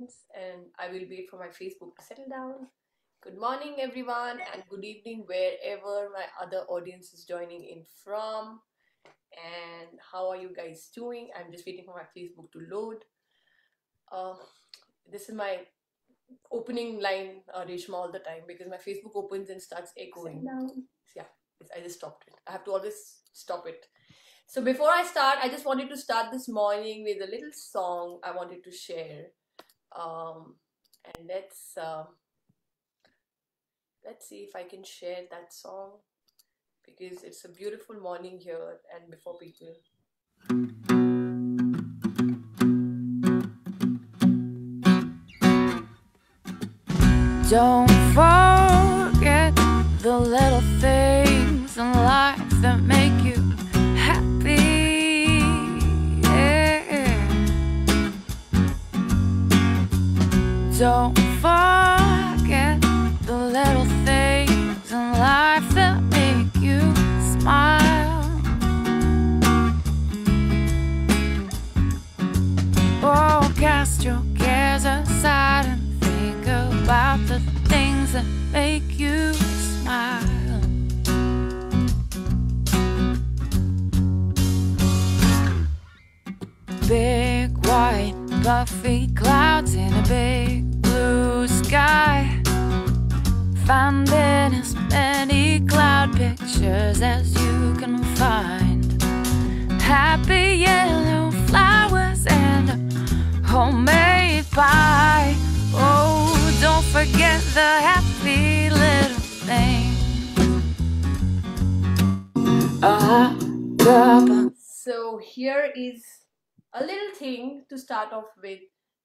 And I will wait for my Facebook to settle down. Good morning, everyone, and good evening, wherever my other audience is joining in from. And how are you guys doing? I'm just waiting for my Facebook to load. Uh, this is my opening line, Reshma, all the time because my Facebook opens and starts echoing. Yeah, I just stopped it. I have to always stop it. So before I start, I just wanted to start this morning with a little song I wanted to share. Um, and let's see if I can share that song because it's a beautiful morning here. And before people, don't forget the little things in life that make you happy. Yeah. Don't forget the little things in life that make you smile. Oh, cast your cares aside and think about the things that make you smile. Big white puffy clouds in a big blue sky, finding as many cloud pictures as you can find. Happy yellow flowers and a homemade pie. Oh, don't forget the happy little things. So here is a little thing to start off with.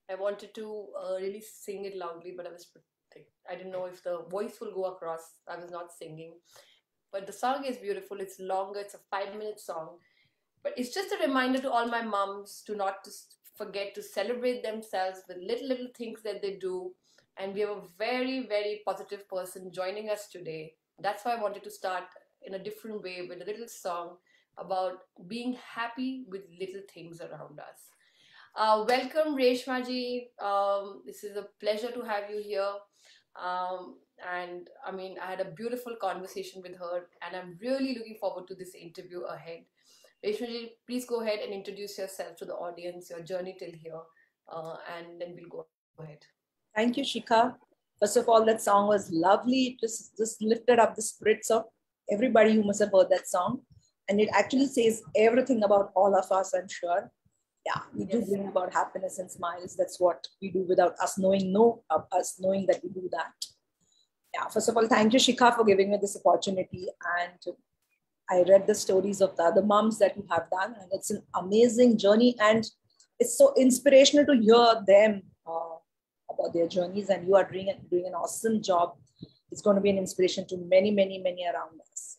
I wanted to really sing it loudly, but I didn't know if the voice will go across. I was not singing, but the song is beautiful. It's longer. It's a 5-minute song, but it's just a reminder to all my moms to not to forget to celebrate themselves with little things that they do. And we have a very positive person joining us today. That's why I wanted to start in a different way with a little song about being happy with little things around us. Welcome, Reshma ji. This is a pleasure to have you here. And I mean, I had a beautiful conversation with her, and I'm really looking forward to this interview ahead. Reshma ji, please go ahead and introduce yourself to the audience, your journey till here, and then we'll go ahead. Thank you, Shikha. First of all, that song was lovely. It just lifted up the spirits of everybody who must have heard that song. And it actually says everything about all of us, I'm sure. Yeah, we do bring about happiness and smiles. That's what we do without us knowing that we do that. Yeah, first of all, thank you, Shikha, for giving me this opportunity. And I read the stories of the other moms that you have done, and it's an amazing journey. And it's so inspirational to hear them about their journeys, and you are doing an awesome job. It's going to be an inspiration to many around us.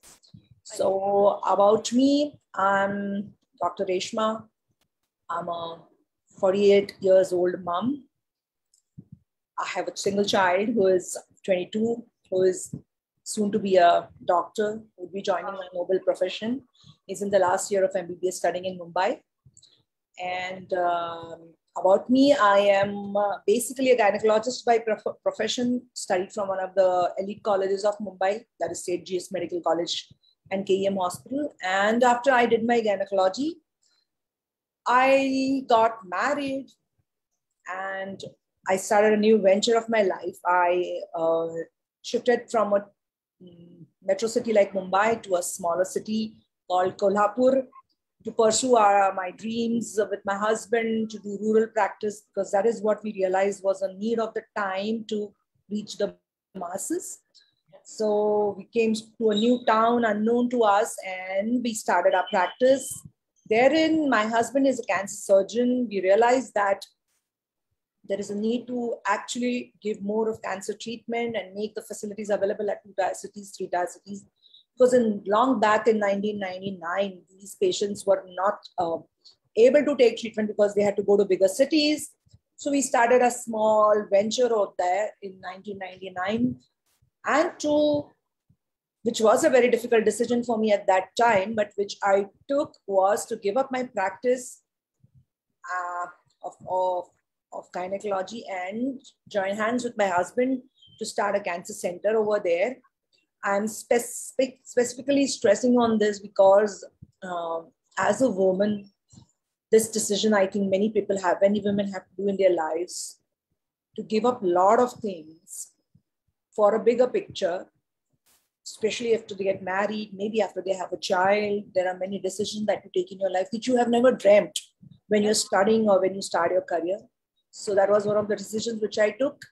So about me, I'm Dr. Reshma. I'm a 48 years old mom. I have a single child who is 22, who is soon to be a doctor, who will be joining my noble profession. He's in the last year of MBBS studying in Mumbai. And about me, I am basically a gynecologist by profession, studied from one of the elite colleges of Mumbai, that is State GS Medical College and KEM Hospital. And after I did my gynecology, I got married and I started a new venture of my life. I shifted from a metro city like Mumbai to a smaller city called Kolhapur to pursue my dreams with my husband, to do rural practice, because that is what we realized was a need of the time to reach the masses. So we came to a new town unknown to us and we started our practice. Therein, my husband is a cancer surgeon. We realized that there is a need to actually give more of cancer treatment and make the facilities available at 2-tier cities, 3-tier cities. Because long back in 1999, these patients were not able to take treatment because they had to go to bigger cities. So we started a small venture out there in 1999, which was a very difficult decision for me at that time, but which I took was to give up my practice of of gynecology and join hands with my husband to start a cancer center over there. I'm specifically stressing on this because as a woman, this decision I think many people have, many women have to do in their lives, to give up a lot of things for a bigger picture, especially after they get married, maybe after they have a child. There are many decisions that you take in your life which you have never dreamt when you're studying or when you start your career. So that was one of the decisions which I took.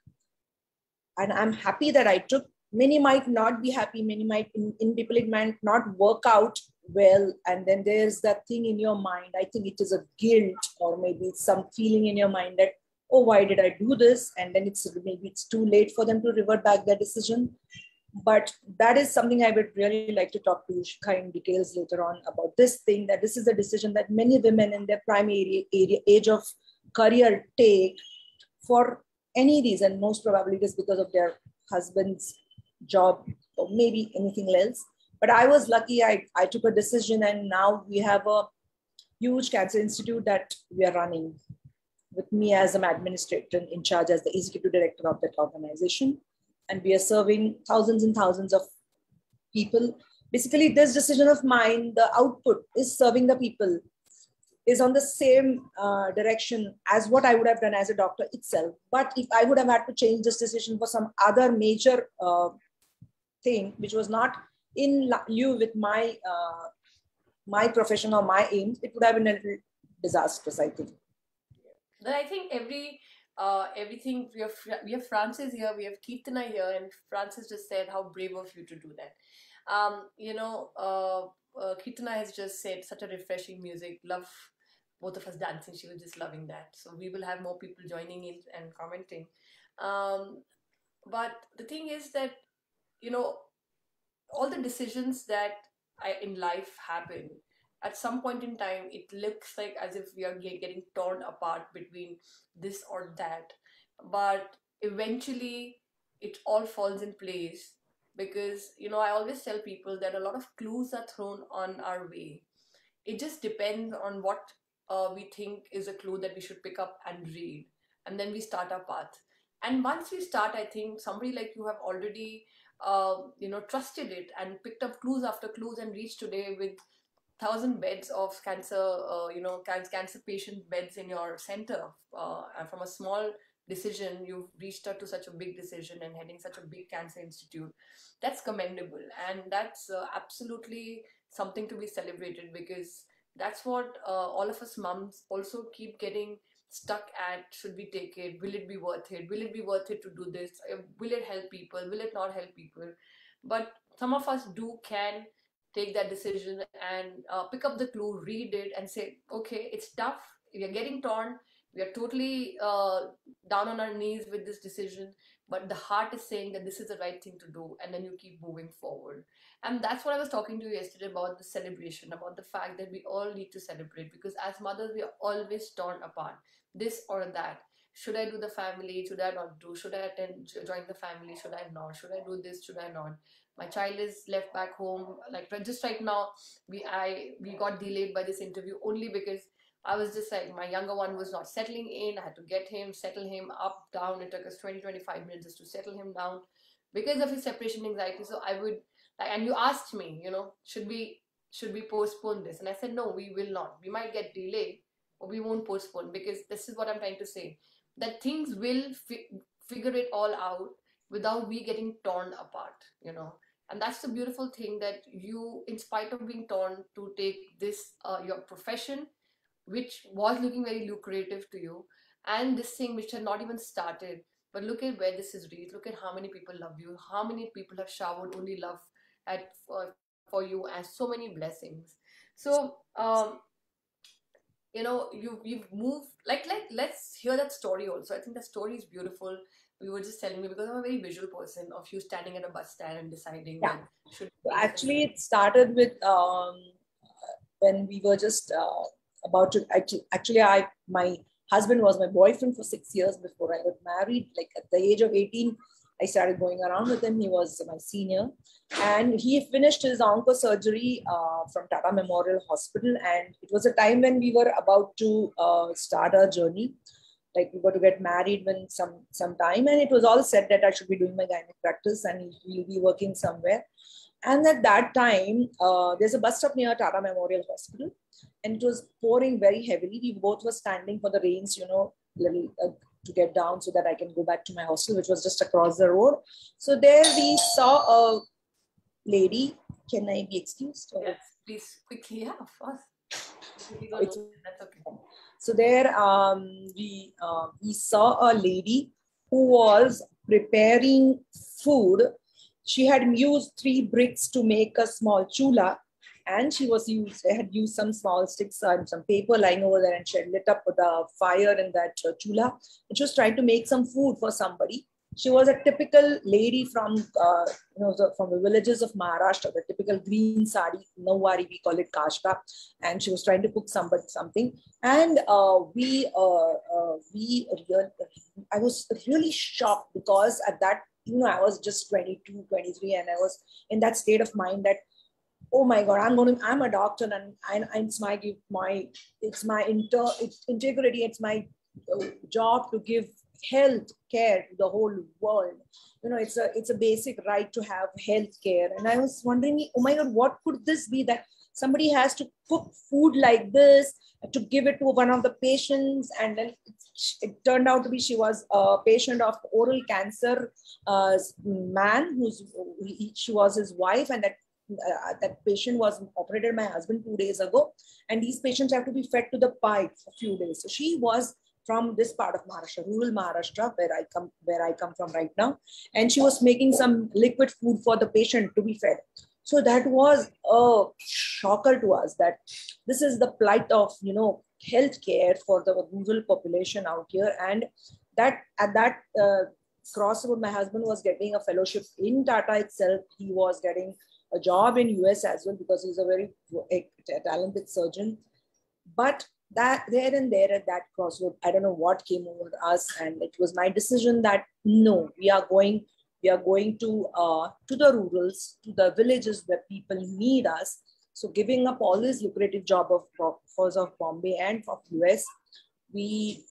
And I'm happy that I took. Many might not be happy. Many might, in people, it might not work out well. And then there's that thing in your mind. I think it is a guilt, or maybe it's some feeling in your mind that, oh, why did I do this? And then maybe it's too late for them to revert back their decision. But that is something I would really like to talk to Shikha in details later on about this thing, that this is a decision that many women in their primary age of career take for any reason. Most probably it is because of their husband's job or maybe anything else. But I was lucky, I took a decision, and now we have a huge cancer institute that we are running with me as an administrator in charge, as the executive director of that organization. And we are serving thousands and thousands of people. Basically, this decision of mine, the output is serving the people, is on the same direction as what I would have done as a doctor itself. But if I would have had to change this decision for some other major thing, which was not in lieu with my my profession or my aims, it would have been a little disastrous, I think. But I think everything, we have Francis here, we have Kirtana here, and Francis just said how brave of you to do that. Kirtana has just said such a refreshing music. Love both of us dancing. She was just loving that. So we will have more people joining in and commenting. But the thing is that, all the decisions that in life happen, at some point in time, it looks like as if we are getting torn apart between this or that. But eventually, it all falls in place because, I always tell people that a lot of clues are thrown on our way. It just depends on what we think is a clue that we should pick up and read. And then we start our path. And once we start, I think somebody like you have already, trusted it and picked up clues after clues and reached today with 1,000 beds of cancer, cancer patient beds in your center. And from a small decision, you've reached out to such a big decision and heading such a big cancer institute. That's commendable. And that's absolutely something to be celebrated, because that's what all of us mums also keep getting stuck at. Should we take it? Will it be worth it? Will it be worth it to do this? Will it help people? Will it not help people? But some of us can take that decision and pick up the clue, read it, and say, okay, it's tough. We are getting torn. We are totally down on our knees with this decision. But the heart is saying that this is the right thing to do. And then you keep moving forward. And that's what I was talking to you yesterday about, the celebration, about the fact that we all need to celebrate, because as mothers, we are always torn apart. This or that. Should I do the family? Should I not do? Should I join the family? Should I not? Should I do this? Should I not? My child is left back home. Like just right now, we got delayed by this interview only because I was just like, my younger one was not settling in. I had to get him, settle him up, down. It took us 20-25 minutes just to settle him down because of his separation anxiety. So I would, and you asked me, should we postpone this? And I said, no, we will not. We might get delayed, but we won't postpone, because this is what I'm trying to say, that things will figure it all out without we getting torn apart, And that's the beautiful thing, that you, in spite of being torn to take this, your profession, which was looking very lucrative to you, and this thing which had not even started, but look at where this is reached. Look at how many people love you, how many people have showered only love for you, and so many blessings. So, you've moved, let's hear that story also. I think that story is beautiful. We were just telling me, because I'm a very visual person, of you standing at a bus stand and deciding that should. Actually, it started with when we were just about to my husband was my boyfriend for 6 years before I got married. Like at the age of 18, I started going around with him. He was my senior, and he finished his onco surgery from Tata Memorial Hospital. And it was a time when we were about to start our journey. like we were to get married when some time, and it was all said that I should be doing my gynec practice and we'll be working somewhere. And at that time, there's a bus stop near Tata Memorial Hospital, and it was pouring very heavily. We both were standing for the rains, little to get down so that I can go back to my hostel, which was just across the road. So there we saw a lady. Can I be excused? Yes, please, quickly. Yeah, of course. It's, That's okay. so there we saw a lady who was preparing food. She had used 3 bricks to make a small chula, and had used some small sticks and some paper lying over there, and she had lit up the fire in that chula. And she was trying to make some food for somebody. She was a typical lady from from the villages of Maharashtra, the typical green sari, nawari, we call it kashka, and she was trying to cook something. And I was really shocked, because at that, I was just 22, 23, and I was in that state of mind that, oh my God, I'm a doctor, and it's my integrity, it's my job to give health care to the whole world. It's a basic right to have health care. And I was wondering, oh my God, what could this be, that somebody has to cook food like this to give it to one of the patients? And then it turned out to be, she was a patient of oral cancer man, she was his wife, and that patient was operated by my husband 2 days ago, and these patients have to be fed to the pipe for a few days. So she was from this part of Maharashtra, rural Maharashtra, where I come from right now, and she was making some liquid food for the patient to be fed. So that was a shocker to us, that this is the plight of healthcare for the rural population out here. And that at that crossroad, my husband was getting a fellowship in Tata itself. He was getting a job in US as well, because he's a very talented surgeon. But that there and there at that crossroad, I don't know what came over us, and it was my decision that no, we are going to the rurals, to the villages where people need us. So giving up all this lucrative job of Bombay and of US, we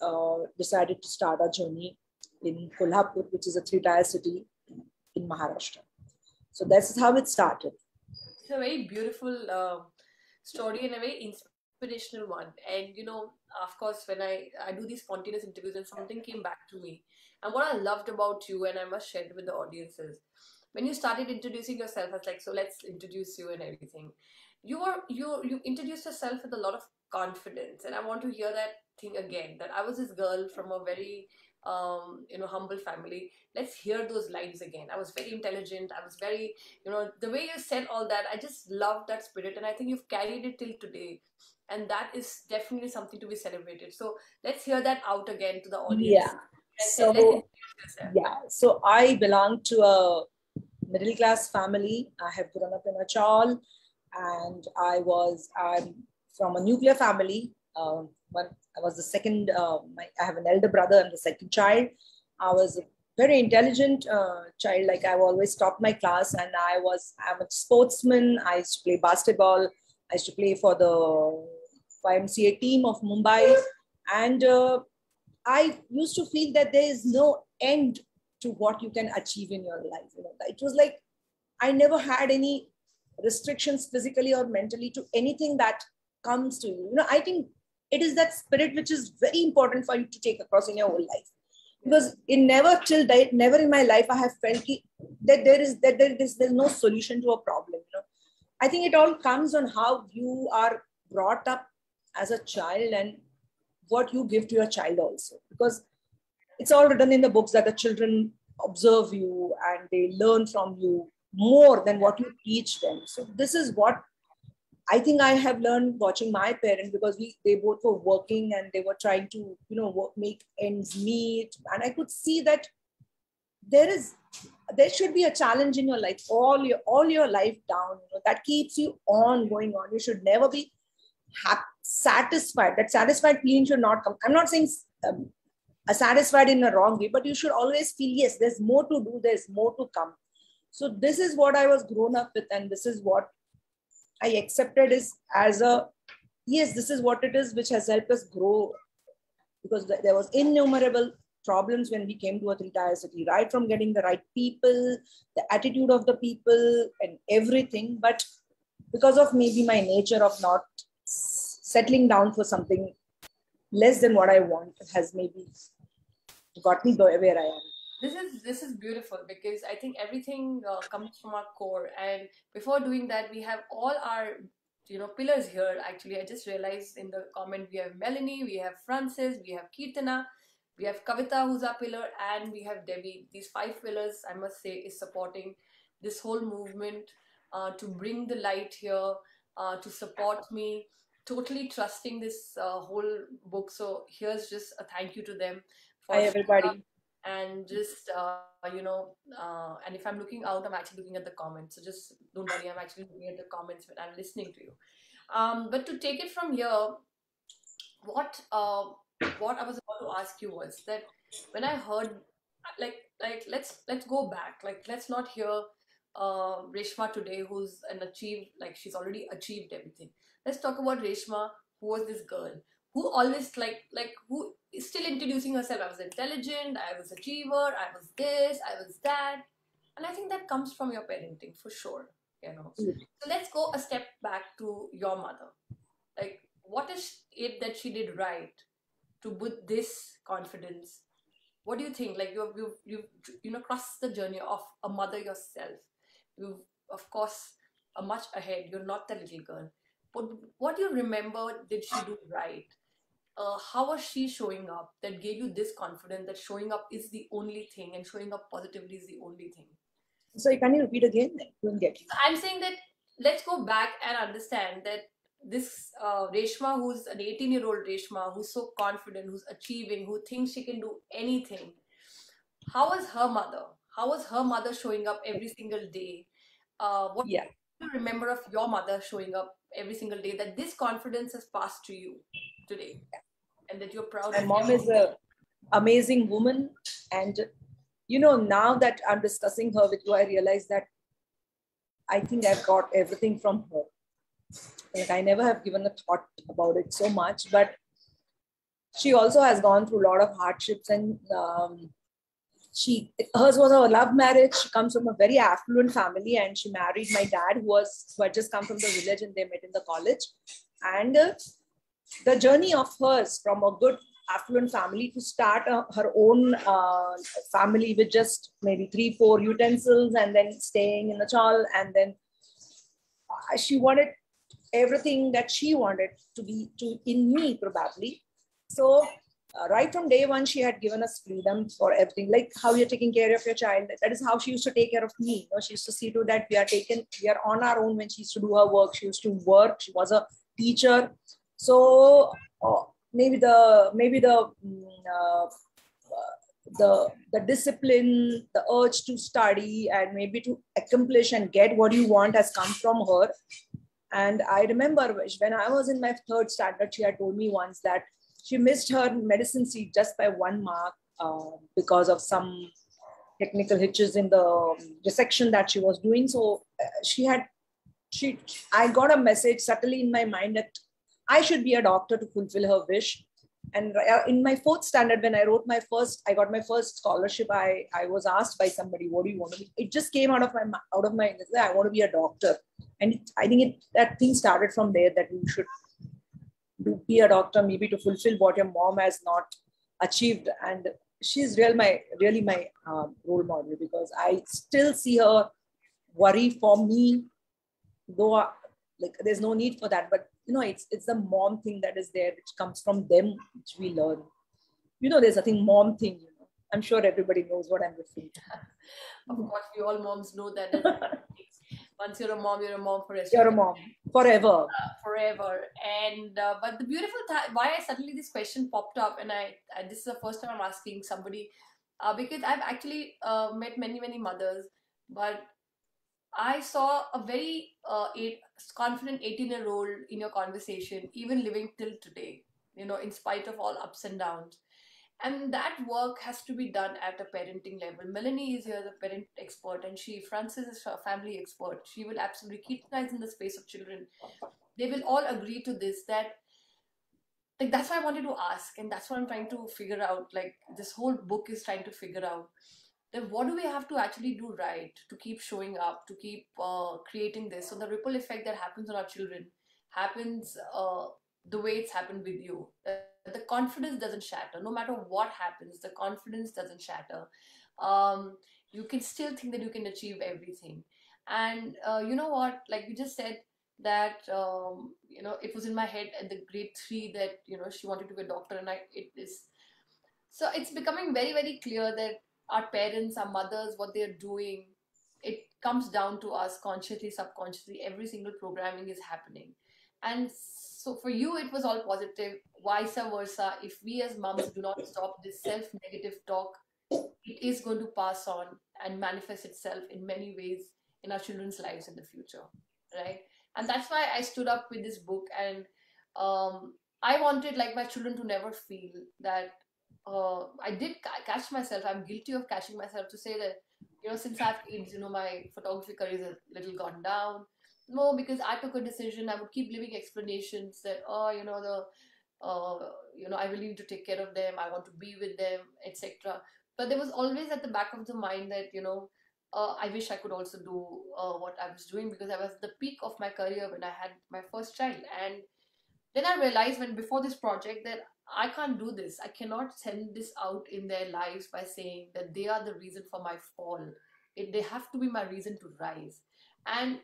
decided to start our journey in Kolhapur, which is a 3-tier city in Maharashtra. So that's how it started. It's a very beautiful story and a very inspirational one. And of course, when I do these spontaneous interviews, and something came back to me, and what I loved about you, and I must share it with the audiences, when you started introducing yourself, I was like, so let's introduce you and everything. You introduced yourself with a lot of confidence, and I want to hear that thing again. That I was this girl from a very humble family. Let's hear those lines again. I was very intelligent. I was very, the way you said all that, I just loved that spirit, and I think you've carried it till today. And that is definitely something to be celebrated. So let's hear that out again to the audience. So I belong to a middle class family. I have grown up in a chawl, and I'm from a nuclear family. I was the second, I have an elder brother, I'm the second child. I was a very intelligent child. Like, I've always topped my class, and I'm a sportsman. I used to play basketball. I used to play for the YMCA team of Mumbai. And I used to feel that there is no end to what you can achieve in your life. It was like, I never had any restrictions physically or mentally to anything that comes to you. I think it is that spirit which is very important for you to take across in your whole life. Because never in my life I have felt that there's no solution to a problem. I think it all comes on how you are brought up as a child and what you give to your child also. Because it's all written in the books that the children observe you and they learn from you more than what you teach them. So this is what I think I have learned watching my parents, because they both were working and they were trying to, make ends meet. And I could see that there should be a challenge in your life, all your life down, that keeps you on going on. You should never be satisfied. That satisfied feeling should not come. I'm not saying satisfied in a wrong way, but you should always feel, yes, there's more to do, there's more to come. So this is what I was grown up with, and this is what I accepted this is what it is, which has helped us grow because there was innumerable problems when we came to a three-tier city, right from getting the right people, the attitude of the people and everything. But because of maybe my nature of not settling down for something less than what I want has maybe got me where I am. This is beautiful, because I think everything comes from our core, and before doing that we have all our pillars here. Actually, I just realized in the comment we have Melanie, we have Francis, we have Kirtana, we have Kavita, who's our pillar, and we have Debbie. These five pillars, I must say, is supporting this whole movement, to bring the light here, to support me, totally trusting this whole book. So here's just a thank you to them for Hi, showing up. everybody. And just and if I'm looking out, I'm actually looking at the comments, so just don't worry, I'm actually looking at the comments when I'm listening to you. But to take it from here, what what I was about to ask you was that when I heard, let's go back, like let's not hear Reshma today, who's an achieved, like she's already achieved everything. Let's talk about Reshma, who was this girl who always who is still introducing herself. I was intelligent, I was achiever, I was this, I was that. And I think that comes from your parenting for sure, you know. So let's go a step back to your mother. Like, what is it that she did right to put this confidence? What do you think? Like, you've crossed the journey of a mother yourself. You've, of course, are much ahead. You're not the little girl. But what do you remember did she do right? How was she showing up that gave you this confidence that showing up is the only thing, and showing up positively is the only thing? So can you repeat again? I couldn't get you. I'm saying that let's go back and understand that this Reshma, who's an 18-year-old Reshma, who's so confident, who's achieving, who thinks she can do anything. How was her mother? How was her mother showing up every single day? What do you remember of your mother showing up every single day, that this confidence has passed to you today, and that you're proud My of mom is an amazing woman, and now that I'm discussing her with you, I realize that I think I've got everything from her. Like, I never have given a thought about it so much, but she also has gone through a lot of hardships, and hers was a love marriage. She comes from a very affluent family, and she married my dad, who had just come from the village, and they met in the college. And the journey of hers from a good affluent family to start her own family with just maybe 3-4 utensils, and then staying in the chawl, and then she wanted everything that she wanted to be in me, probably. So right from day one, she had given us freedom for everything, like how you're taking care of your child. That is how she used to take care of me. She used to see to that we are on our own. When she used to do her work, she used to work. She was a teacher. So maybe the discipline, the urge to study, and maybe to accomplish and get what you want has come from her. And I remember when I was in my 3rd standard, she had told me once that she missed her medicine seat just by 1 mark because of some technical hitches in the dissection that she was doing. So I got a message subtly in my mind that I should be a doctor to fulfill her wish. And in my 4th standard, when I got my first scholarship, I was asked by somebody, what do you want to be? It just came out of my, I want to be a doctor. And I think that thing started from there, that you should be a doctor, maybe to fulfill what your mom has not achieved. And she's really my role model, because I still see her worry for me, though there's no need for that. But it's the mom thing that is there, which comes from them, which we learn. There's a thing, mom thing. I'm sure everybody knows what I'm referring to. Of course, we all moms know that. Once you're a mom for rest. You're a mom forever. Forever. And but the beautiful why suddenly this question popped up, and I this is the first time I'm asking somebody, because I've actually met many mothers, but I saw a very confident 18-year-old in your conversation, even living till today, in spite of all ups and downs. And that work has to be done at a parenting level. Melanie is here as a parent expert, and Frances is a family expert. She will absolutely keep eyes in the space of children. They will all agree to this, that like that's why I wanted to ask, and that's what I'm trying to figure out. Like this whole book is trying to figure out then what do we have to actually do right to keep showing up, to keep creating this, so the ripple effect that happens on our children happens the way it's happened with you. The confidence doesn't shatter. No matter what happens, the confidence doesn't shatter. Um, you can still think that you can achieve everything. And you know what? Like you just said that it was in my head at the grade three that she wanted to be a doctor, and it is so it's becoming very, very clear that our parents, our mothers, what they're doing, it comes down to us consciously, subconsciously. Every single programming is happening. And so for you, it was all positive, vice versa. If we as moms do not stop this self negative talk, it is going to pass on and manifest itself in many ways in our children's lives in the future, right? And that's why I stood up with this book. And I wanted like my children to never feel that I did catch myself. I'm guilty of catching myself to say that, since I have kids, my photography career is a little gone down. No, because I took a decision. I would keep giving explanations that, I really need to take care of them. I want to be with them, etc. But there was always at the back of the mind that, I wish I could also do what I was doing, because I was at the peak of my career when I had my first child. And then I realized when before this project that I can't do this. I cannot send this out in their lives by saying that they are the reason for my fall. They have to be my reason to rise. And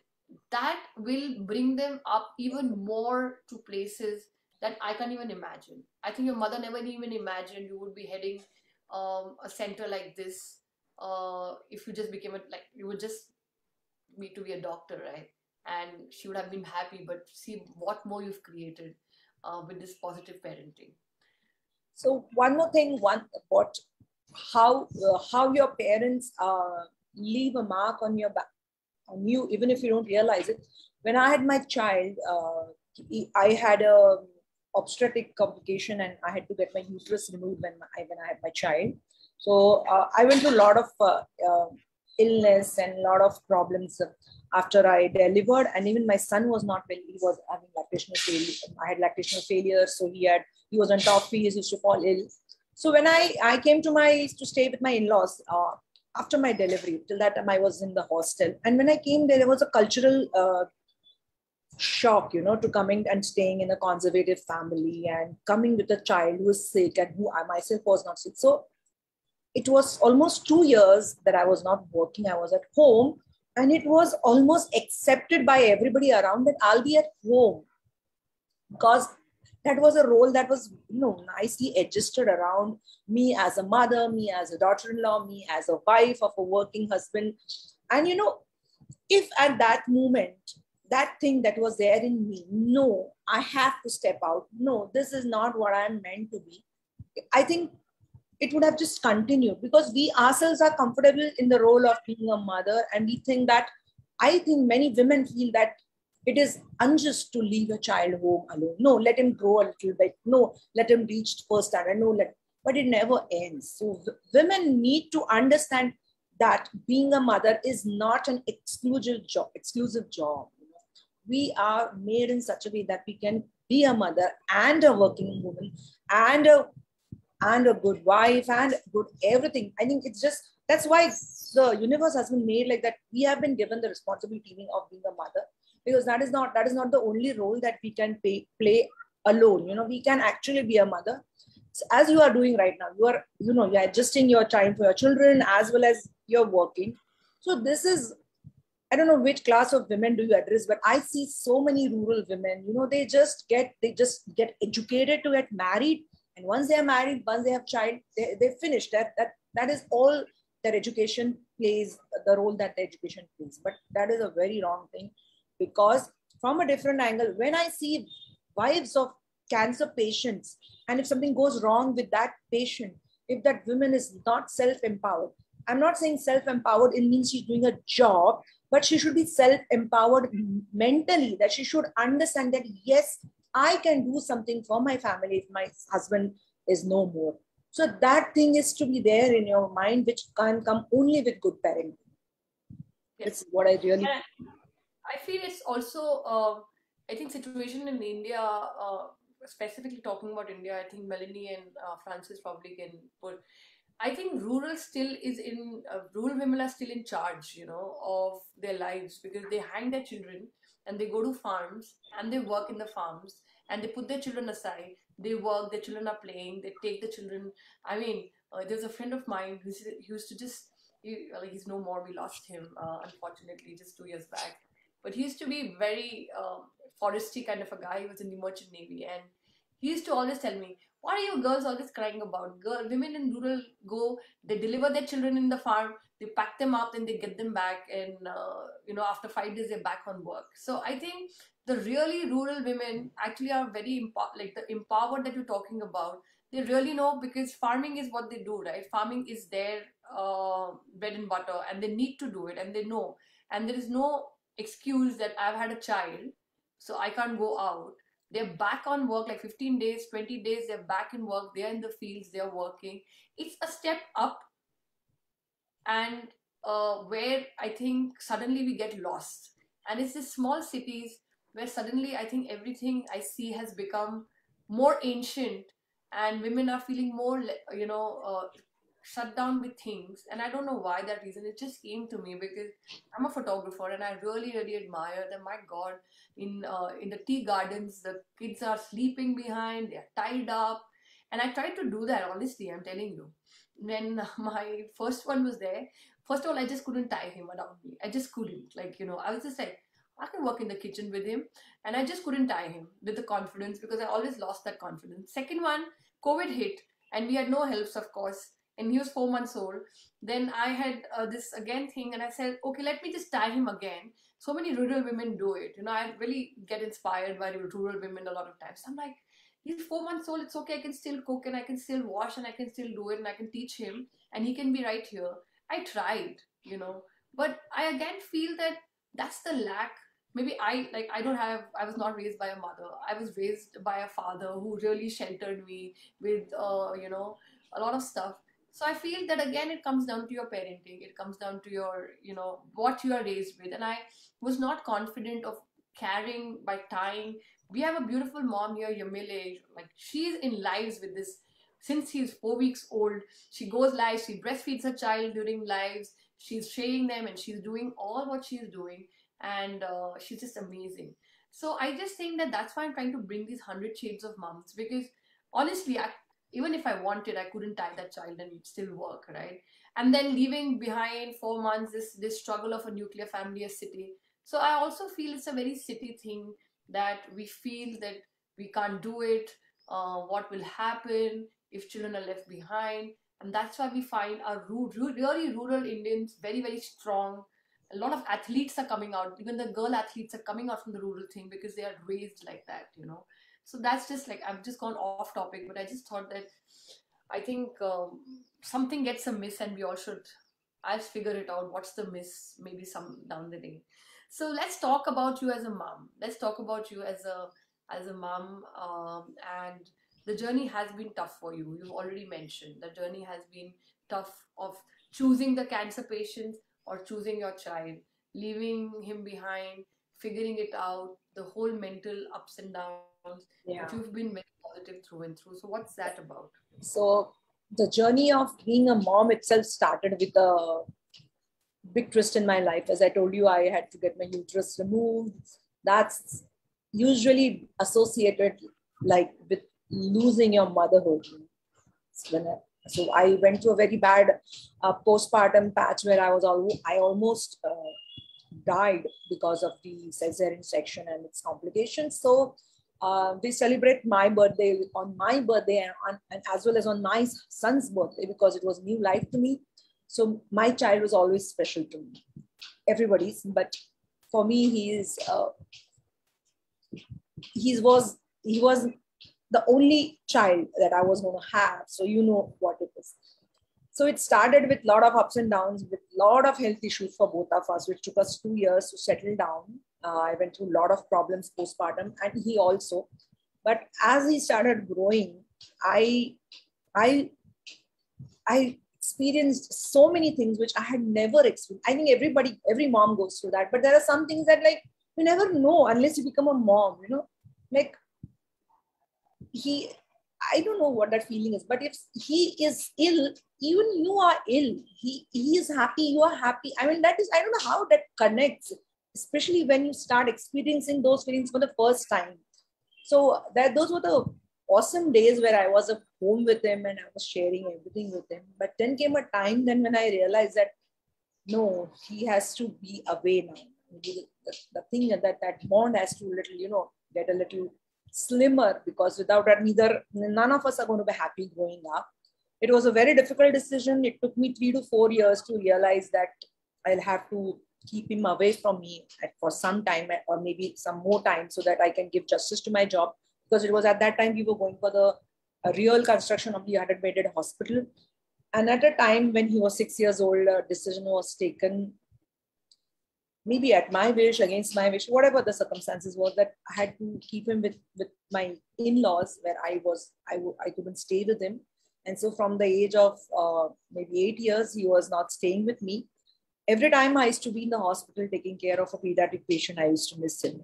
that will bring them up even more to places that I can't even imagine. I think your mother never even imagined you would be heading a center like this if you just became like you would just be to be a doctor, right? And she would have been happy, but see what more you've created with this positive parenting. So one more thing, how your parents leave a mark on your back, on you, even if you don't realize it. When I had my child, I had a obstetric complication, and I had to get my uterus removed when I had my child. So I went through a lot of illness and a lot of problems after I delivered. And even my son was not well. He was having lactational failure. I had lactational failure, so he was on toffee. He used to fall ill. So when I came to stay with my in-laws after my delivery, till that time I was in the hostel. And when I came there was a cultural shock, to coming and staying in a conservative family and coming with a child who was sick and who I myself was not sick. So it was almost 2 years that I was not working. I was at home, and it was almost accepted by everybody around that I'll be at home, because that was a role that was, nicely adjusted around me as a mother, me as a daughter-in-law, me as a wife of a working husband. And, if at that moment, that thing that was there in me, no, I have to step out. No, this is not what I'm meant to be. I think it would have just continued, because we ourselves are comfortable in the role of being a mother. And we think that, I think many women feel that it is unjust to leave a child home alone. No, let him grow a little bit. No, let him reach first standard. No, but it never ends. So women need to understand that being a mother is not an exclusive job. We are made in such a way that we can be a mother and a working woman and a good wife and good everything. I think it's just, that's why the universe has been made like that. We have been given the responsibility of being a mother, because that is not the only role that we can play alone. We can actually be a mother. So as you are doing right now, you're adjusting your time for your children as well as you're working. So this is, I don't know which class of women do you address, but I see so many rural women, they just get educated to get married. And once they are married, once they have child, they finish that is all their education plays, the role that the education plays. But that is a very wrong thing, because from a different angle, when I see wives of cancer patients, and if something goes wrong with that patient, if that woman is not self-empowered, I'm not saying self-empowered, it means she's doing a job, but she should be self-empowered mentally, that she should understand that, yes, I can do something for my family if my husband is no more. So that thing is to be there in your mind, which can come only with good parenting. Yes. It's what I really... I feel it's also, I think situation in India, specifically talking about India, I think Melanie and Francis probably can put. I think rural women are still in charge, of their lives, because they hang their children and they go to farms and they work in the farms and they put their children aside. They work, their children are playing, they take the children. I mean, there's a friend of mine he used to just, he's no more. We lost him, unfortunately, just 2 years back. But he used to be very foresty kind of a guy. He was in the merchant navy, and he used to always tell me, what are you girls always crying about? Women in rural go, they deliver their children in the farm, they pack them up, and they get them back, and after 5 days they're back on work. So I think the really rural women actually are very like the empowered that you're talking about. They really know, because farming is what they do, right? Farming is their bread and butter, and they need to do it, and they know. And there is no excuse that I've had a child, so I can't go out. They're back on work, like 15 days, 20 days, they're back in work, they're in the fields, they're working. It's a step up, and where I think suddenly we get lost. And it's the small cities where suddenly I think everything I see has become more ancient, and women are feeling more, shut down with things. And I don't know why that reason. It just came to me because I'm a photographer, and I really, really admire them. My God, in the tea gardens, the kids are sleeping behind, they're tied up. And I tried to do that, honestly, I'm telling you. When my first one was there, first of all, I just couldn't tie him around me. I just couldn't. I was just like, I can work in the kitchen with him. And I just couldn't tie him with the confidence, because I always lost that confidence. Second one, COVID hit, and we had no helps, of course. And he was 4 months old. Then I had this again thing, and I said, okay, let me just tie him again. So many rural women do it. I really get inspired by rural women a lot of times. I'm like, he's 4 months old, it's okay, I can still cook, and I can still wash, and I can still do it, and I can teach him, and he can be right here. I tried, but I again feel that that's the lack. Maybe I was not raised by a mother. I was raised by a father who really sheltered me with, a lot of stuff. So I feel that again, it comes down to your parenting. It comes down to your, what you are raised with. And I was not confident of carrying by tying. We have a beautiful mom here, Yamile. Like, she's in lives with this since he's 4 weeks old. She goes live, she breastfeeds her child during lives. She's sharing them, and she's doing all what she's doing. And she's just amazing. So I just think that that's why I'm trying to bring these 100 shades of moms, because honestly, even if I wanted, I couldn't tie that child and it'd still work, right? And then leaving behind 4 months, this struggle of a nuclear family, a city. So I also feel it's a very city thing, that we feel that we can't do it. What will happen if children are left behind? And that's why we find our really rural Indians very, very strong. A lot of athletes are coming out. Even the girl athletes are coming out from the rural thing, because they are raised like that, So that's just like, I've just gone off topic, but I just thought that I think something gets amiss, and we all should, I'll figure it out. What's the miss? Maybe some down the lane. So let's talk about you as a mom. Let's talk about you as a mom. And the journey has been tough for you. You've already mentioned the journey has been tough, of choosing the cancer patient or choosing your child, leaving him behind, figuring it out, the whole mental ups and downs. Yeah. But you've been very positive through and through. So what's that about? So the journey of being a mom itself started with a big twist in my life. As I told you, I had to get my uterus removed. That's usually associated like with losing your motherhood. So I went through a very bad postpartum patch where I almost died because of the cesarean section and its complications. So we celebrate my birthday on my birthday, and as well as on my son's birthday, because it was new life to me. So my child was always special to me. Everybody's, but for me, he was the only child that I was going to have. So you know what it is. So it started with a lot of ups and downs, with a lot of health issues for both of us, which took us 2 years to settle down. I went through a lot of problems postpartum, and he also. But as he started growing, I experienced so many things which I had never experienced. I think every mom goes through that. But there are some things that, like, you never know unless you become a mom, like he, I don't know what that feeling is, but if he is ill, even you are ill. He is happy, you are happy. I mean, that is, I don't know how that connects, especially when you start experiencing those feelings for the first time. So that those were the awesome days where I was at home with him and I was sharing everything with him. But then came a time then when I realized that no, he has to be away now. The thing that bond has to little, get a little slimmer, because without that, none of us are going to be happy growing up. It was a very difficult decision. It took me 3 to 4 years to realize that I'll have to keep him away from me for some time, or maybe some more time, so that I can give justice to my job. Because it was at that time we were going for the real construction of the 100-bedded hospital. And at a time when he was 6 years old, a decision was taken, maybe at my wish, against my wish, whatever the circumstances was, that I had to keep him with my in-laws, where I couldn't stay with him. And so from the age of maybe 8 years, he was not staying with me. Every time I used to be in the hospital taking care of a pediatric patient, I used to miss him.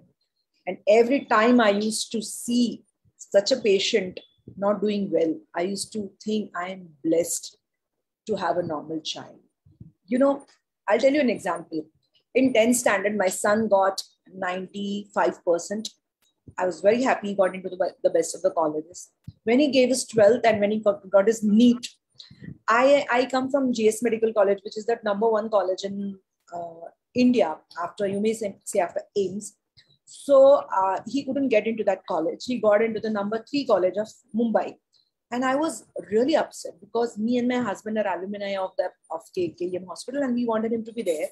And every time I used to see such a patient not doing well, I used to think I am blessed to have a normal child. I'll tell you an example. In 10th standard, my son got 95%. I was very happy he got into the best of the colleges. When he gave his 12th and when he got his NEET, I come from GS Medical College, which is that #1 college in India, after, you may say after AIMS. So he couldn't get into that college. He got into the #3 college of Mumbai. And I was really upset, because me and my husband are alumni of KKM hospital, and we wanted him to be there.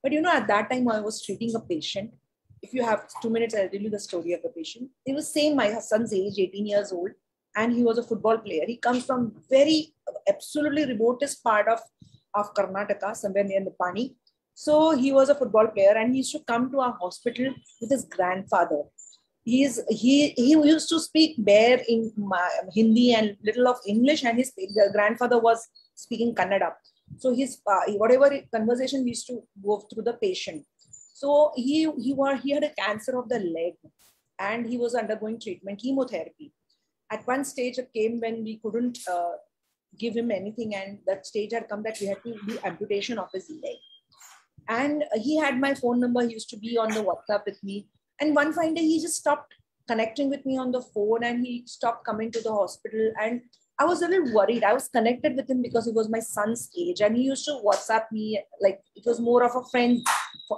But at that time I was treating a patient. If you have 2 minutes, I'll tell you the story of the patient. He was same my son's age, 18 years old, and he was a football player. He comes from very absolutely remotest part of Karnataka, somewhere near Nipani. So he was a football player, and he used to come to our hospital with his grandfather. He used to speak bare in Hindi and little of English, and his grandfather was speaking Kannada. So his whatever conversation used to go through the patient. So he had a cancer of the leg, and he was undergoing treatment, chemotherapy. At one stage it came when we couldn't give him anything, and that stage had come that we had to do amputation of his leg. And he had my phone number. He used to be on the WhatsApp with me. And one fine day, he just stopped connecting with me on the phone, and he stopped coming to the hospital. And I was a little worried. I was connected with him because he was my son's age, and he used to WhatsApp me like it was more of a friend.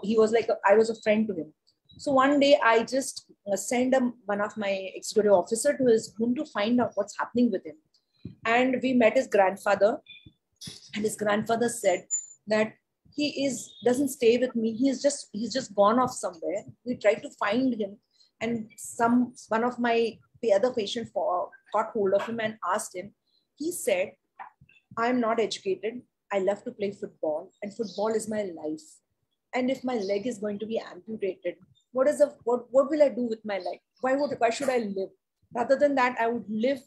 He was like, I was a friend to him. So one day I just sent one of my executive officer to his home to find out what's happening with him. And we met his grandfather, and his grandfather said that he doesn't stay with me. He's just gone off somewhere. We tried to find him, and one of my other patients got hold of him and asked him. He said, I'm not educated. I love to play football, and football is my life. And if my leg is going to be amputated, what will I do with my life? Why should I live? Rather than that, I would live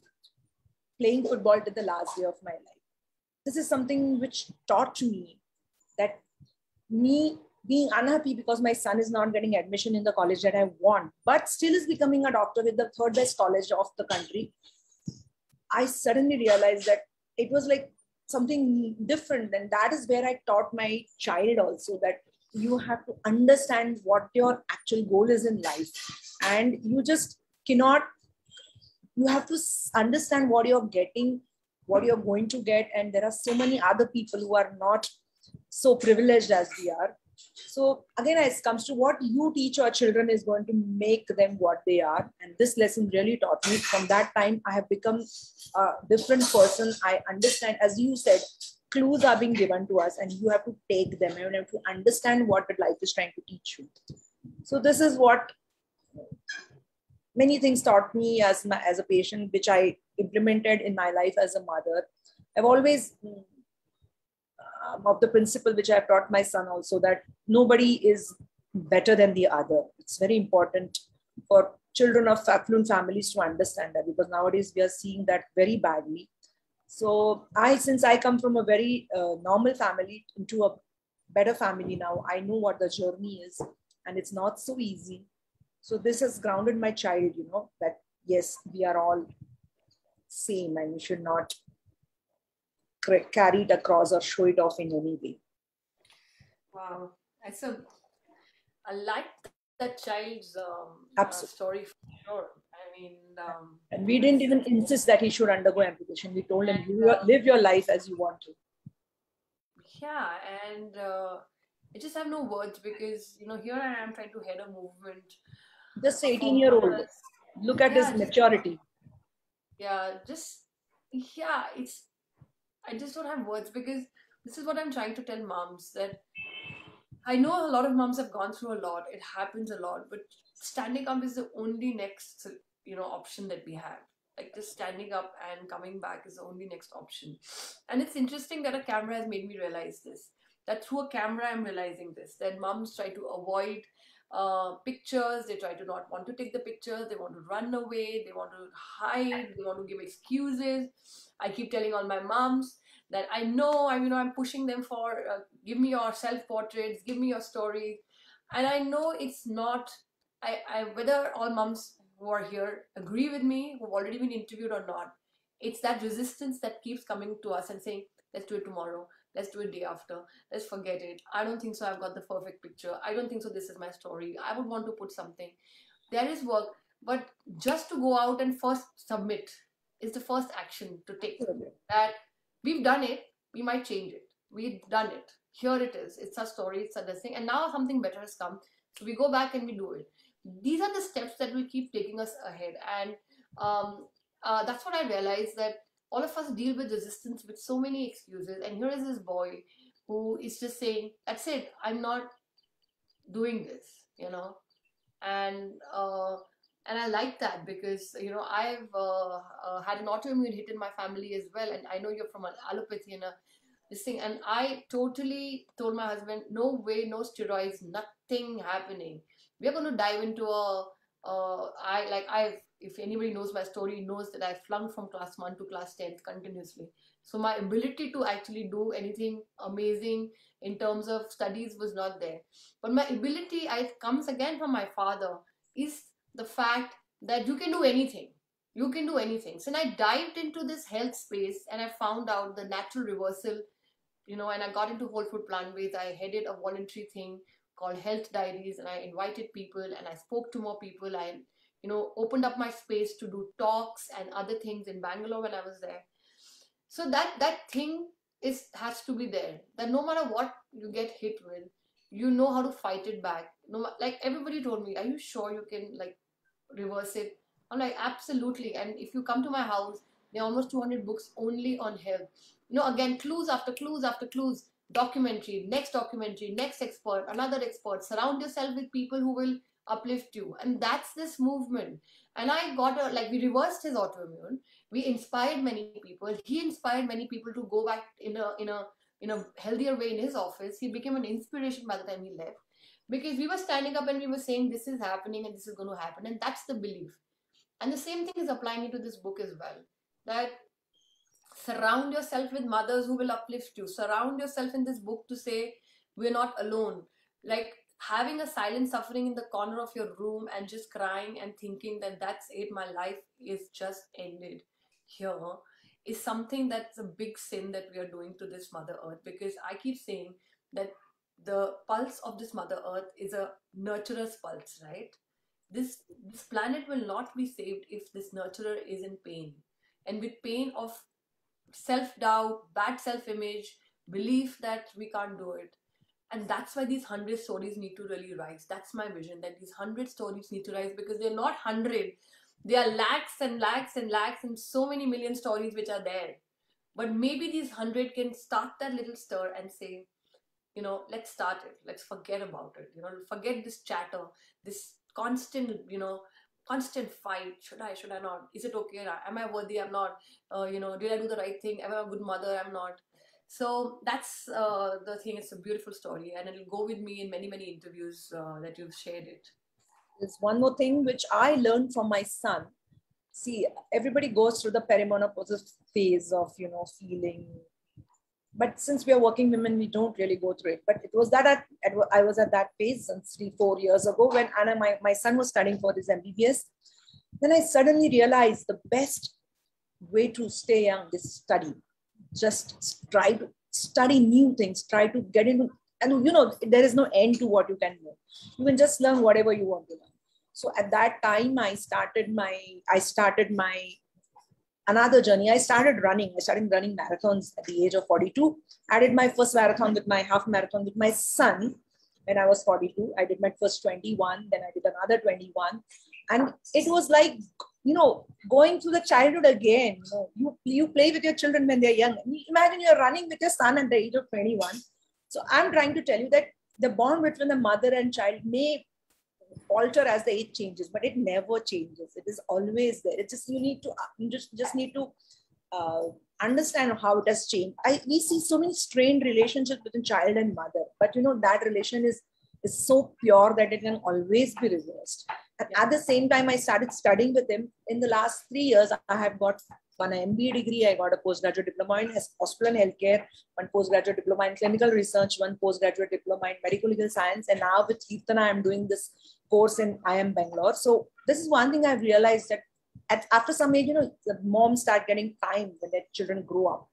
playing football till the last day of my life. This is something which taught me that me being unhappy because my son is not getting admission in the college that I want, but still is becoming a doctor with the third best college of the country, I suddenly realized that it was like something different. And that is where I taught my child also that you have to understand what your actual goal is in life. And you just cannot, you have to understand what you're getting, what you're going to get. And there are so many other people who are not so privileged as we are. So again, it comes to what you teach your children is going to make them what they are. And this lesson really taught me. From that time, I have become a different person. I understand, as you said, clues are being given to us and you have to take them. You have to understand what life is trying to teach you. So this is what many things taught me as a patient, which I implemented in my life as a mother. I've always of the principle which I've taught my son also, that nobody is better than the other. It's very important for children of affluent families to understand that, because nowadays we are seeing that very badly. So since I come from a very normal family into a better family now, I know what the journey is and it's not so easy. So this has grounded my child, that yes, we are all same, and you should not carry it across or show it off in any way. Wow. I like that child's story for sure. I mean, and we didn't even insist that he should undergo amputation. We told him, live your life as you want to. Yeah, and I just have no words because, here I am trying to head a movement. Just 18-year-old. Look at his maturity. I just don't have words because this is what I'm trying to tell moms, that I know a lot of moms have gone through a lot. It happens a lot, but standing up is the only next, option that we have. Like just standing up and coming back is the only next option. And it's interesting that a camera has made me realize this, that through a camera I'm realizing this, that moms try to avoid pictures, they try to not want to take the pictures, they want to run away, they want to hide, they want to give excuses. I keep telling all my moms that I know I'm pushing them for give me your self-portraits, give me your stories, and I know it's not, whether all moms who are here agree with me, who've already been interviewed or not, it's that resistance that keeps coming to us and saying, let's do it tomorrow, let's do it day after, let's forget it, I don't think so, I've got the perfect picture, I don't think so, this is my story, I would want to put something. There is work, but just to go out and first submit is the first action to take. That we've done it, we might change it, we've done it, here it is, it's a story, it's a this thing, and now something better has come, so we go back and we do it. These are the steps that will keep taking us ahead, and that's what I realized, that all of us deal with resistance with so many excuses, and here is this boy who is just saying, that's it, I'm not doing this, and I like that because I've had an autoimmune hit in my family as well, and I know you're from an allopathy and this thing, and I totally told my husband, no way, no steroids, nothing happening. We are going to dive into if anybody knows my story, knows that I flung from class 1 to class 10 continuously. So my ability to actually do anything amazing in terms of studies was not there. But my ability, comes again from my father, is the fact that you can do anything. You can do anything. So I dived into this health space and I found out the natural reversal, and I got into whole food plant-based. I headed a voluntary thing called Health Diaries, and I invited people and I spoke to more people. I, opened up my space to do talks and other things in Bangalore when I was there. So that thing has to be there. That no matter what you get hit with, you know how to fight it back. Like everybody told me, are you sure you can reverse it? I'm like, absolutely. And if you come to my house, there are almost 200 books only on health. Again, clues after clues after clues. Documentary, next expert, another expert. Surround yourself with people who will uplift you, and that's this movement. And I got we reversed his autoimmune. We inspired many people. He inspired many people to go back in a healthier way in his office. He became an inspiration by the time he left, because we were standing up and we were saying this is happening and this is going to happen, and that's the belief. And the same thing is applying into this book as well, that surround yourself with mothers who will uplift you. Surround yourself in this book to say, we're not alone. Like having a silent suffering in the corner of your room and just crying and thinking that that's it, my life is just ended here, is something that's a big sin that we are doing to this Mother Earth. Because I keep saying that the pulse of this Mother Earth is a nurturer's pulse, right? This planet will not be saved if this nurturer is in pain. And with pain of self-doubt, bad self-image, belief that we can't do it. And that's why these 100 stories need to really rise. That's my vision, that these 100 stories need to rise, because they're not 100. There are lakhs and lakhs and lakhs and so many million stories which are there. But maybe these 100 can start that little stir and say, let's start it. Let's forget about it. Forget this chatter, this constant, constant fight. Should I not? Is it okay? Am I worthy? I'm not. Did I do the right thing? Am I a good mother? I'm not. So that's the thing. It's a beautiful story, and it'll go with me in many, many interviews that you've shared it. There's one more thing which I learned from my son. See, everybody goes through the perimenopausal phase of, feeling. But since we are working women, we don't really go through it. But it was that I was at that phase since 3-4 years ago when my son was studying for his MBBS. Then I suddenly realized the best way to stay young is study. Just try to study new things, try to get into, and there is no end to what you can learn. You can just learn whatever you want to learn. So at that time, I started my another journey. I started running marathons at the age of 42. I did my first marathon with my half marathon with my son when I was 42. I did my first 21, then I did another 21. And it was like, going through the childhood again. You play with your children when they're young. Imagine you're running with your son at the age of 21. So I'm trying to tell you that the bond between the mother and child may alter as the age changes, but it never changes. It is always there. It's just you just need to understand how it has changed. We see so many strained relationships between child and mother, but that relation is so pure that it can always be reversed. And at the same time, I started studying with him. In the last 3 years, I have got one MBA degree, I got a postgraduate diploma in hospital and healthcare, one postgraduate diploma in clinical research, one postgraduate diploma in medical legal science, and now with Kirtana, I'm doing this course in IIM Bangalore. So this is one thing I've realized, that after some age, the moms start getting time when their children grow up.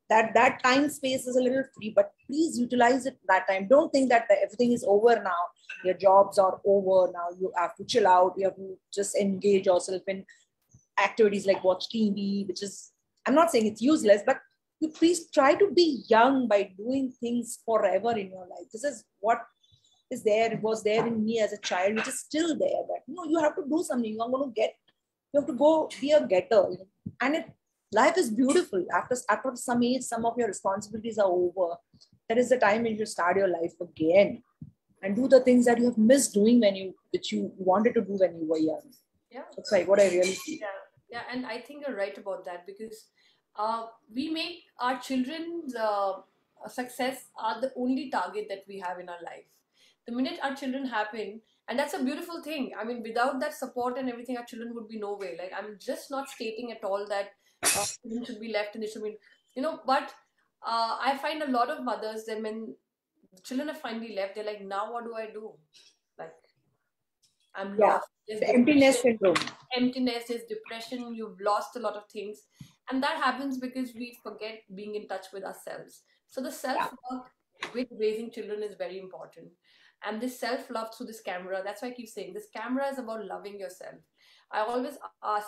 That time space is a little free, but please utilize it that time. Don't think that everything is over now. Your jobs are over now. You have to chill out. You have to just engage yourself in activities like watch TV, which is, I'm not saying it's useless, but you please try to be young by doing things forever in your life. This is what was there in me as a child, which is still there. That you have to do something. You have to go be a getter. And life is beautiful. After some age, some of your responsibilities are over. That is the time when you start your life again and do the things that you have missed doing which you wanted to do when you were young. Yeah, that's like what I really feel. Yeah, and I think you're right about that, because we make our children's success are the only target that we have in our life. The minute our children happen, and that's a beautiful thing. I mean, without that support and everything, our children would be nowhere. Like, I'm just not stating at all that children should be left and they should be, but I find a lot of mothers, then when the children are finally left, they're like, now what do I do? Like, I'm lost. The emptiness syndrome. Emptiness, there's depression, you've lost a lot of things. And that happens because we forget being in touch with ourselves. So the self-work with raising children is very important. And this self-love through this camera, that's why I keep saying, this camera is about loving yourself. I always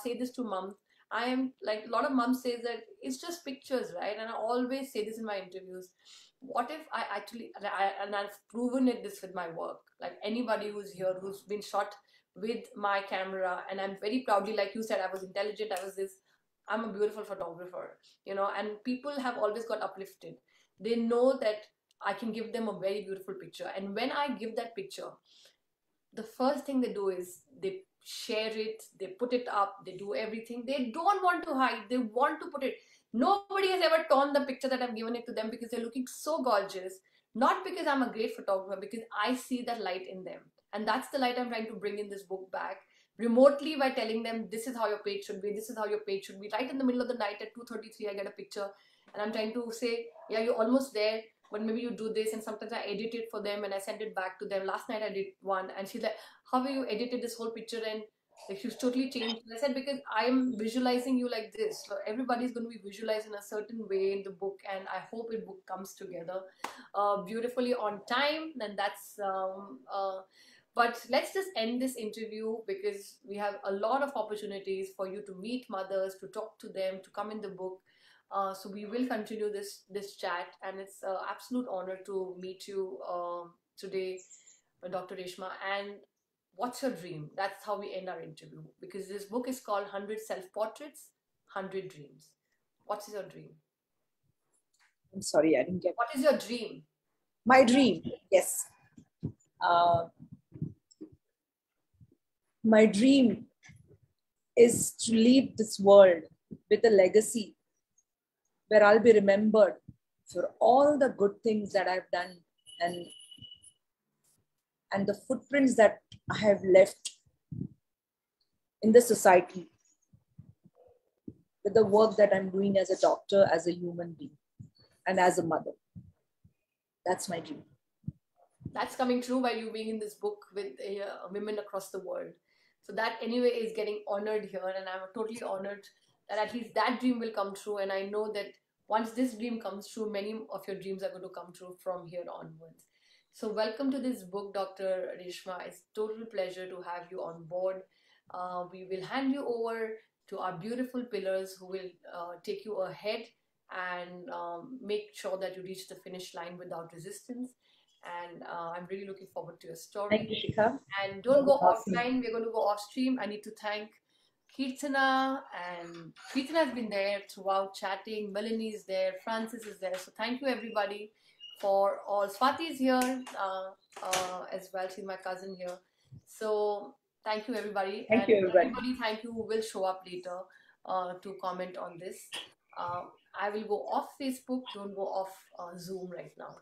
say this to mom. I am like, a lot of moms say that it's just pictures, right? And I always say this in my interviews. What if I actually, and I've proven this with my work, like anybody who's here, who's been shot with my camera, and I'm very proudly, like you said, I was intelligent, I'm a beautiful photographer, and people have always got uplifted. They know that I can give them a very beautiful picture. And when I give that picture, the first thing they do is they share it, they put it up, they do everything. They don't want to hide, they want to put it. Nobody has ever torn the picture that I've given it to them, because they're looking so gorgeous. Not because I'm a great photographer, because I see that light in them. And that's the light I'm trying to bring in this book back, remotely, by telling them, this is how your page should be, this is how your page should be. Right in the middle of the night at 2:33, I get a picture, and I'm trying to say, yeah, you're almost there, but maybe you do this. And sometimes I edit it for them and I send it back to them. Last night I did one, and she's like, how have you edited this whole picture? And like, you've totally changed. And I said, because I'm visualizing you like this. So everybody's going to be visualized in a certain way in the book, and I hope the book comes together beautifully on time. And that's but let's just end this interview, because we have a lot of opportunities for you to meet mothers, to talk to them, to come in the book. So we will continue this chat, and it's an absolute honor to meet you today, Dr. Reshma. And what's your dream? That's how we end our interview, because this book is called 100 Self-Portraits, 100 Dreams. What is your dream? I'm sorry, I didn't get. What is your dream? My dream, yes. My dream is to leave this world with a legacy where I'll be remembered for all the good things that I've done, and the footprints that I have left in the society with the work that I'm doing as a doctor, as a human being, and as a mother. That's my dream. That's coming true by you being in this book with women across the world. So that anyway is getting honored here, and I'm totally honored that at least that dream will come true. And I know that once this dream comes true, many of your dreams are going to come true from here onwards. So welcome to this book, Dr. Reshma. It's a total pleasure to have you on board. We will hand you over to our beautiful pillars who will take you ahead and make sure that you reach the finish line without resistance. And I'm really looking forward to your story. Thank you, Shikha. And don't go Awesome. offline. We're going to go off stream. I need to thank Kirtana, and Kirtana has been there throughout chatting. Melanie is there. Francis is there. So thank you everybody for all. Swati is here as well. She's my cousin here. So thank you everybody. Thank you, everybody. Thank you who will show up later to comment on this. I will go off Facebook. Don't go off Zoom right now.